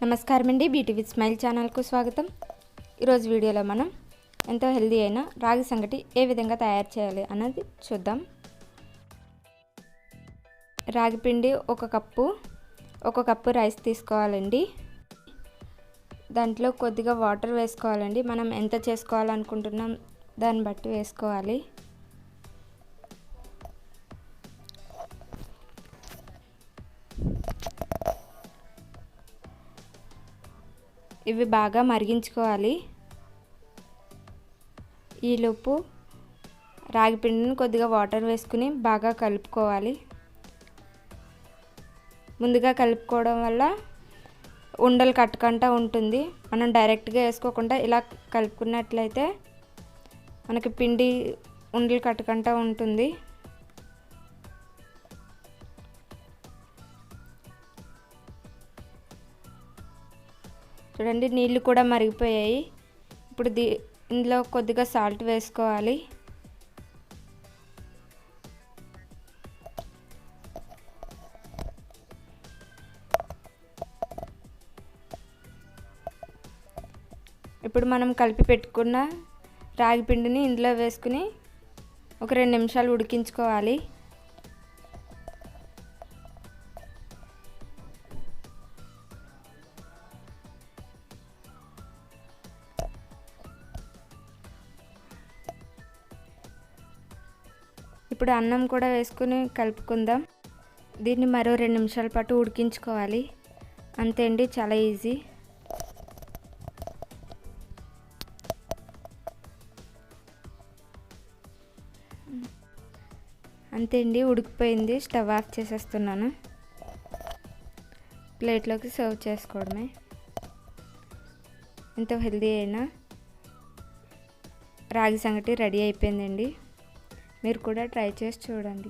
నమస్కారం అండి, BT with smile ఛానల్కు స్వాగతం. ఈరోజు వీడియోలో మనం ఎంతో హెల్దీ అయిన రాగి సంగటి ఏ విధంగా తయారు చేయాలి అన్నది చూద్దాం. రాగి పిండి ఒక కప్పు రైస్ తీసుకోవాలండి. దాంట్లో కొద్దిగా వాటర్ వేసుకోవాలండి. మనం ఎంత చేసుకోవాలనుకుంటున్నాం దాన్ని బట్టి వేసుకోవాలి. ఇవి బాగా మరిగించుకోవాలి. ఈలోపు రాగి పిండిని కొద్దిగా వాటర్ వేసుకుని బాగా కలుపుకోవాలి. ముందుగా కలుపుకోవడం వల్ల ఉండలు కట్టకుండా ఉంటుంది. మనం డైరెక్ట్గా వేసుకోకుండా ఇలా కలుపుకున్నట్లయితే మనకి పిండి ఉండలు కట్టకుండా ఉంటుంది. చూడండి, నీళ్ళు కూడా మరిగిపోయాయి. ఇప్పుడు ఇందులో కొద్దిగా సాల్ట్ వేసుకోవాలి. ఇప్పుడు మనం కలిపి పెట్టుకున్న రాగి పిండిని ఇందులో వేసుకుని ఒక 2 నిమిషాలు ఉడికించుకోవాలి. ఇప్పుడు అన్నం కూడా వేసుకుని కలుపుకుందాం. దీన్ని మరో 2 నిమిషాల పాటు ఉడికించుకోవాలి. అంతే అండి, చాలా ఈజీ. అంతే అండి, ఉడికిపోయింది. స్టవ్ ఆఫ్ చేసేస్తున్నాను. ప్లేట్లోకి సర్వ్ చేసుకోవడమే. ఎంతో హెల్దీ అయిన రాగి సంగటి రెడీ అయిపోయిందండి. మీరు కూడా ట్రై చేసి చూడండి.